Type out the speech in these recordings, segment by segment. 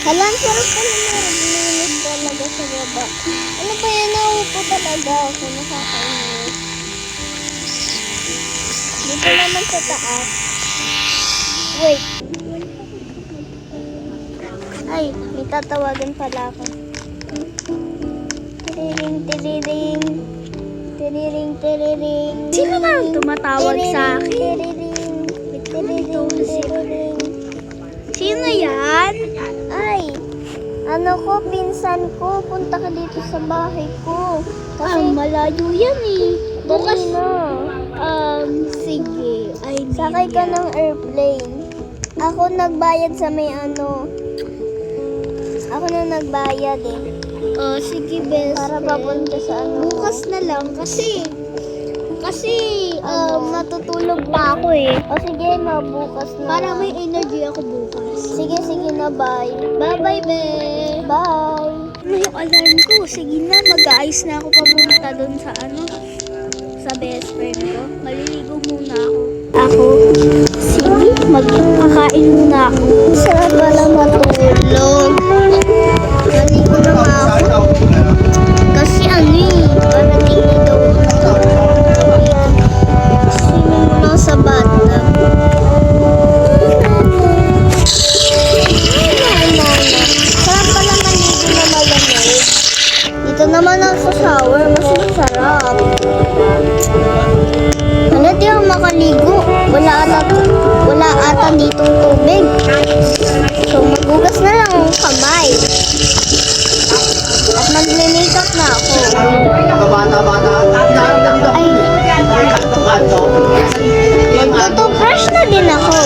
Hala, ang sarap pa naman. Linis talaga sa baba. Ano ba yan? Naupo talaga ako. Nakakainis. Dito naman sa taas. Wait. Ay, may tatawagan pala ako. Tiriring, tiriring. Tiriring, tiriring. Sino na ang tumatawag sa akin? Tiriring, tiriring, tiriring. Sino yan? Ay, ano ko, pinsan ko. Punta ka dito sa bahay ko. Kasi, Malayo yan eh. Bukas, dali na. sige. Ay, Sakay ka ng airplane. Ako nagbayad sa may ano. Ako na nagbayad eh. Sige, best Para friend. papunta sa ano. Bukas na lang kasi matutulog pa ako eh. O sige, mabukas na. Para may energy ako bukas. Sige, sige na, bye. Bye-bye, be. Bye. Ano yung alarm ko? Sige na, mag-aayos na ako papunta doon sa sa best friend ko. Maliligo muna ako. Sige, magkakain muna ako. Sarap pala matulog. Naligo na nga ako. Kasi para tingin daw ako. Swimming mo lang sa bathtub. Sarap pala maligo na malamig. Dito naman ako sa shower, mas masarap. Ano, di ako makaligo. Wala ata ditong tubig. So, magugas na lang ang kamay. At maglilikap na ako. Ay, magtutubrush na din ako.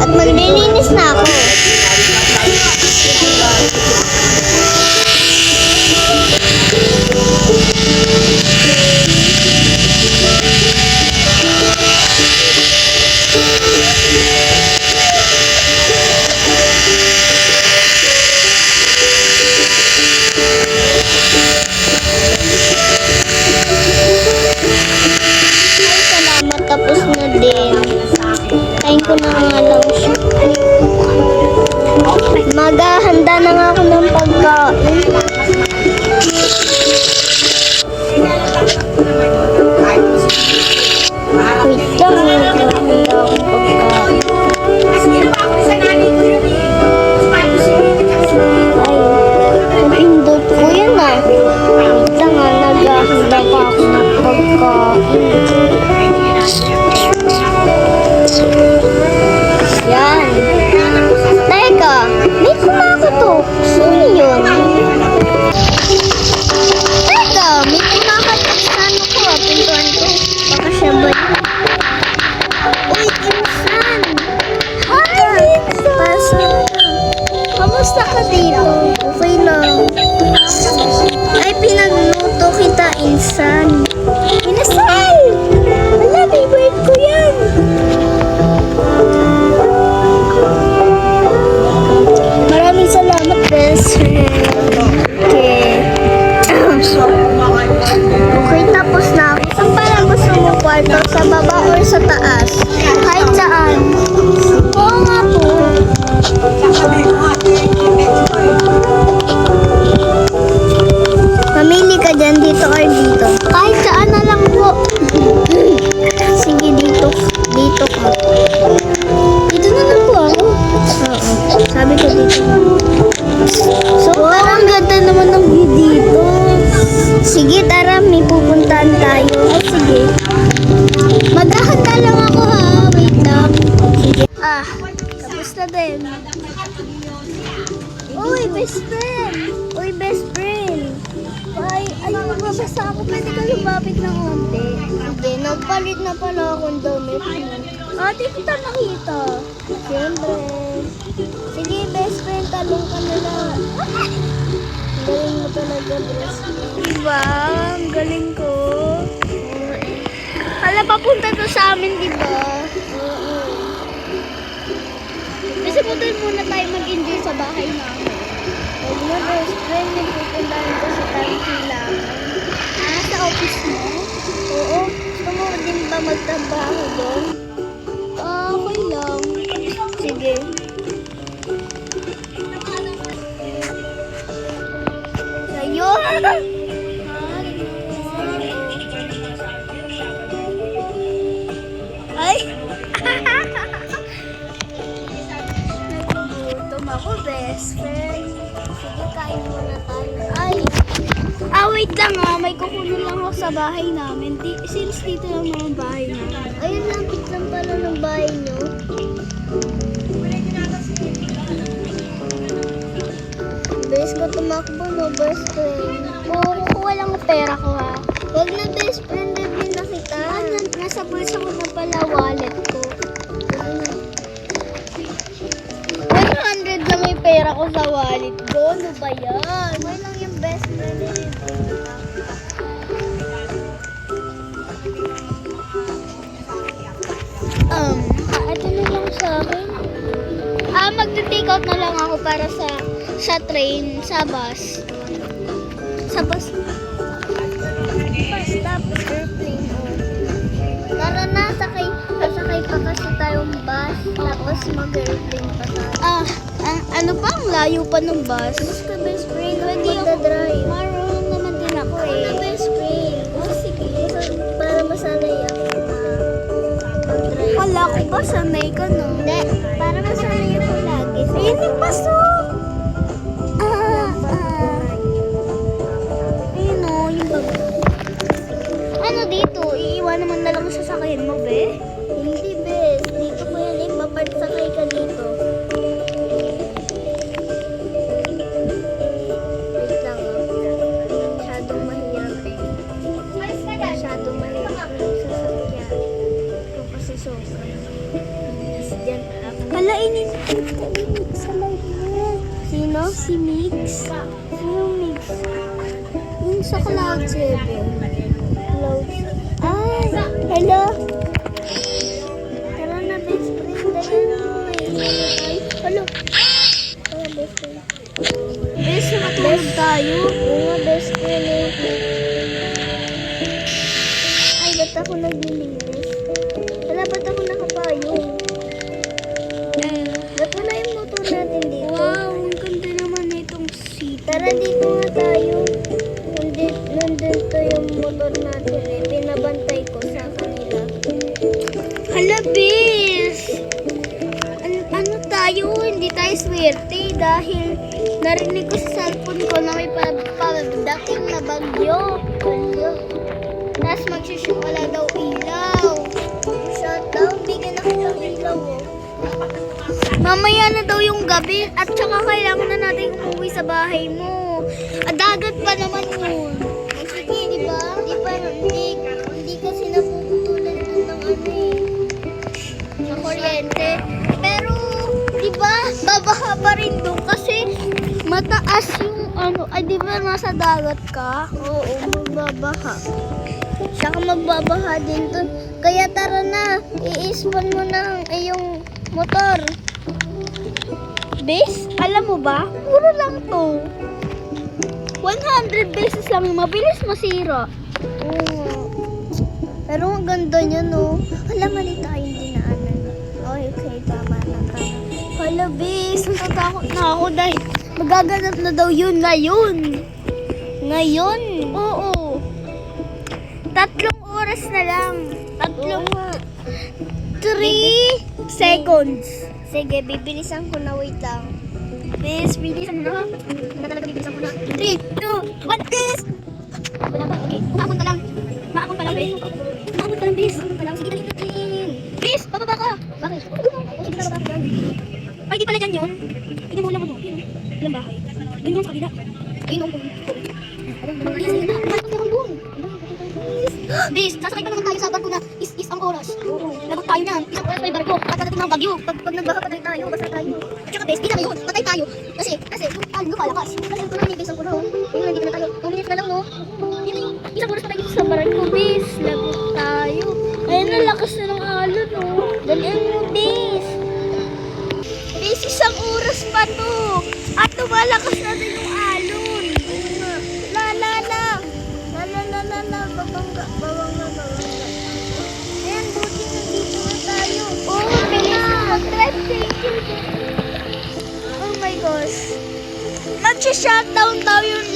At maglilinis na ako. Salamat, tapos na din. Kain ko na nga lang siya. Maghahanda na nga ako ng pagkain. Wait lang, maghahanda akong pagkain. Ay, napindot ko yun ah. Wait lang ah, naghahanda pa ako ng pagkain. Yan. Teka, may kumakatok. Sino yun? Teka, may kumakatok sa ano ko. Pintuan ko. Baka siya ba yun? Uy, insan! Hi, insan! Pasok ka. Kamusta ka dito? Okay lang. Ay, pinagluto kita, insan. Inasal! Wala, favorite ko yan. Maraming salamat, best friend. Okay. Okay, tapos na ako. Saan pala gusto mo kwarto? Sa baba or sa taas? Kahit saan. Oo nga po. Mamili ka dyan, dito or dito? Kahit saan na lang po. Sige, dito. Dito ka. Dito na lang po ako. Oo. Sabi ko dito. So, parang ganda naman ng view dito. Sige, tara. May pupuntahan tayo. Ay, sige. Maghahanda lang ako ha. Wait lang. Sige. Tapos na din. Uy, best friend. Uy, best friend. Ay, magbabasa ako. Pwede ka lumapit ng konti. Sige, nagpalit na pala akong damit. Di kita nakita. Siyempre. Sige, best friend, talong ka na lang. Galing mo talaga, best friend. Diba? Ang galing ko. Hala, papunta to sa amin, diba? Oo. Kasi doon muna tayo mag-enjoy sa bahay namin. Huwag na, best friend. Nagpupuntahan ko sa Tansilangan. Sa office mo? Oo. Gusto mo din ba mag magtrabaho doon? Okay lang. Sige. kukunin lang ako sa bahay namin. Since dito lang naman bahay namin. Ayun, lapit lang pala ng bahay nyo. Best ko tumakbo, no, best friend. Oo, kukuha lang ang pera ko ha. Huwag na best friend, din na kita. Nasa bulsa ko na pala wallet ko. 100 lang yung pera ko sa wallet ko. Ano ba yan? May lang yung best friend din. Ito na lang sa akin. Magte-take out na lang ako para sa train, sa bus. Sa bus. Basta, airplane, oh. Tara na, sasakay pa kasi tayong bus. Tapos mag-airplane pa tayo. Ano pa? Ang layo pa ng bus. Basta best friend, Hindi ako magdadrive. marunong naman din ako Ako na eh. best friend. Oh, sige. Para masanay ako na mag-drive. Kala ko ba sanay ka no? Hindi, para masanay ako lagi. Ayun yung paso. Ayun o, yung bag. Ano dito? Iiwan naman na lang sa sasakyan mo, be? Hindi, best. Dito ko yan, ipapagsakay ka dito. Wait lang, oh. Masyadong mahirap. Masyadong mahirap yung sasakyan. Ito kasi sobrang. Kasi dyan ako. Palainin sa live mo. Sino? Si Mix. Sino mix? Yung sa Cloud 7. Cloud. Ay, hello. Tara na, best friend. Dali na. Ay, hello. Tara, best friend. Bes, matulog tayo. Oo nga, best friend. Ay, ba't ako naglilinis? Wala, ba't ako nakapayong? Ba't wala yung motor natin dito? Wow, ang ganda naman itong seat. Tara, dito nga tayo. Nandito yung motor natin eh. Pinabantay ko sa kanila. Hala, Bes! Ano tayo? Hindi tayo swerte dahil narinig ko sa cellphone ko na may padating na bagyo. Tapos magsisimula daw ilaw. Shut down, bigyan ako ng ilaw oh. Mamaya na daw yung gabi at saka kailangan na natin umuwi sa bahay mo. Dagat pa naman yun. Ay, sige, di ba? Hindi kasi napuputulan dun ng ano eh. Sa kuryente. Pero, di ba, babaha pa rin doon kasi mataas yung ano, ay di ba nasa dagat ka? Oo, magbabaha. Saka magbabaha din dun. Kaya tara na, i-spawn mo na ang iyong motor. Bes, alam mo ba? Puro lang to. 100 beses lang yung mabilis masira. Oo. Pero ang ganda niya, no? Hala, mali tayong dinaanan. Okay, tama na tama. Hala, Bes, natatakot na ako dahil magaganap na daw yun ngayon. Ngayon? Oo. 3 oras na lang. Oo nga. 3 seconds. Sige, bibilisan ko na. Wait lang. Bes, bilisan mo na. Hindi talaga bibilisan ko na. 3, 2, 1, Bes! Wala pa, okay. Maakon ka lang. Maakon ka lang, Bes. Maakon ka lang, Bes. Maakon ka lang. Sige, dali natin. Bes, bababa ka. Bakit? Sige, bababa ka dyan. Ay, di pala dyan yun. Tignan mo lang mo. Ilang bahay. Ganyan sa kabila. Ayun, ang Sige na. Bes, sasakay pa naman tayo sa barko na is ang oras. Lagot tayo niyan. Isang oras pa yung barko. At pagdating ng bagyo. Pag nagbaha patay tayo, basta tayo. At saka Bes, di na ngayon. Patay tayo. Kasi yung aldo kalakas. Kasi ito na, inibisan ko na. Yung nandito na tayo. 2 minutes na lang, no? Yun na yung isang oras pa tayo sa barko, Bes. Lagot tayo. Ayun na, lakas na ng alon, no? Dalian mo, Bes. Bes, isang oras pa to. At lumalakas na din yung alon. La, la, la. La, la, la, la, la. Babangga, babangga, babangga. Ayan, buti nandito na tayo. Oh, bilis na mag-drive. Thank you. Oh my gosh. Mag-shutdown daw yung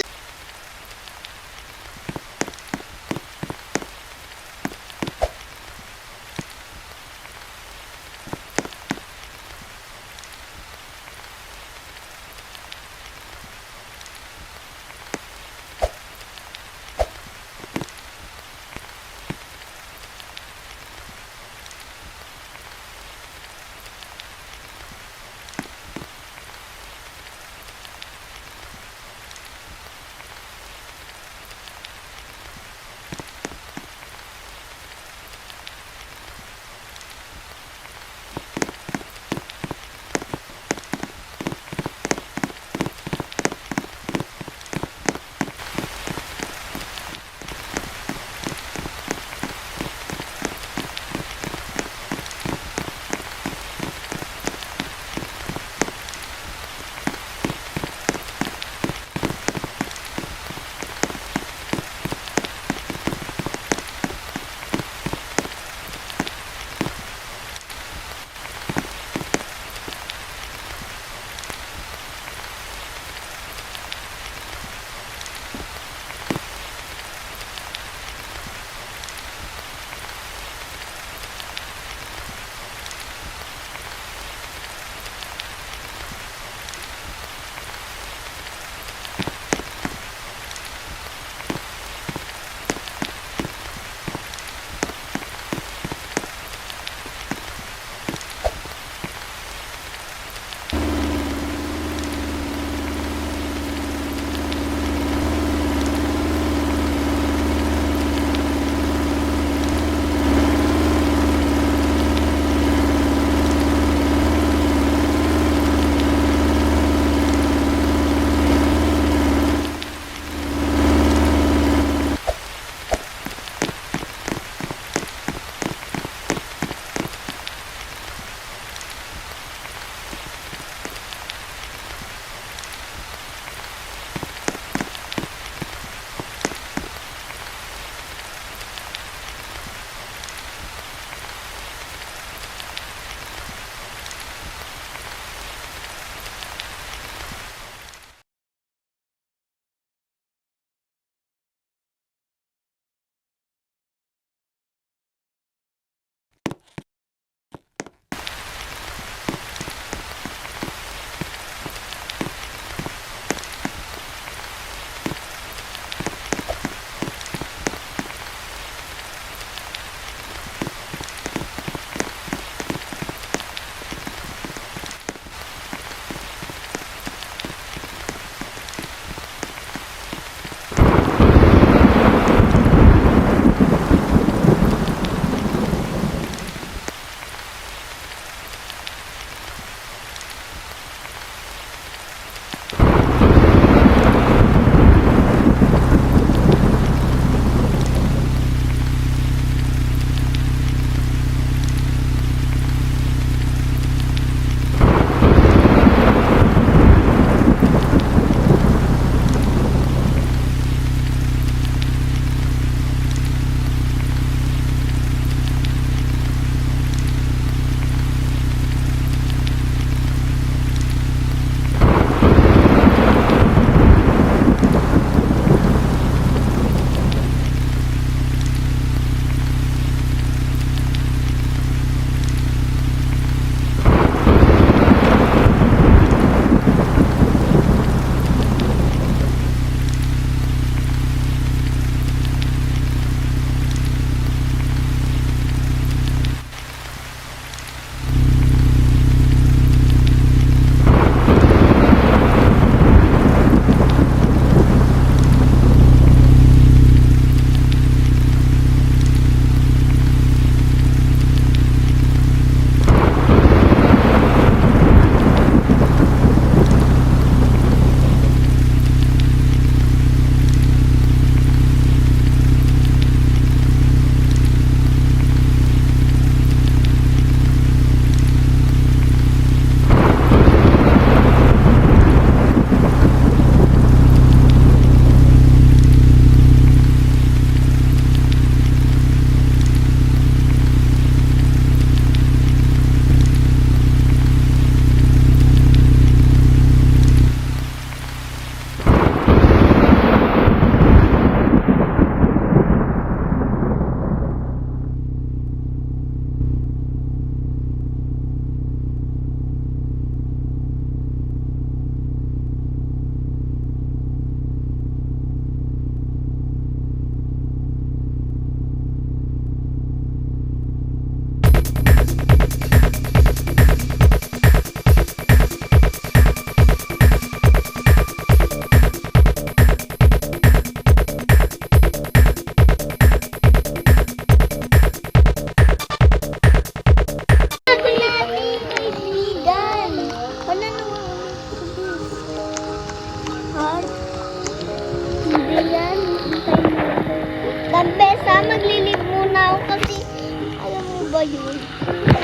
ba yun?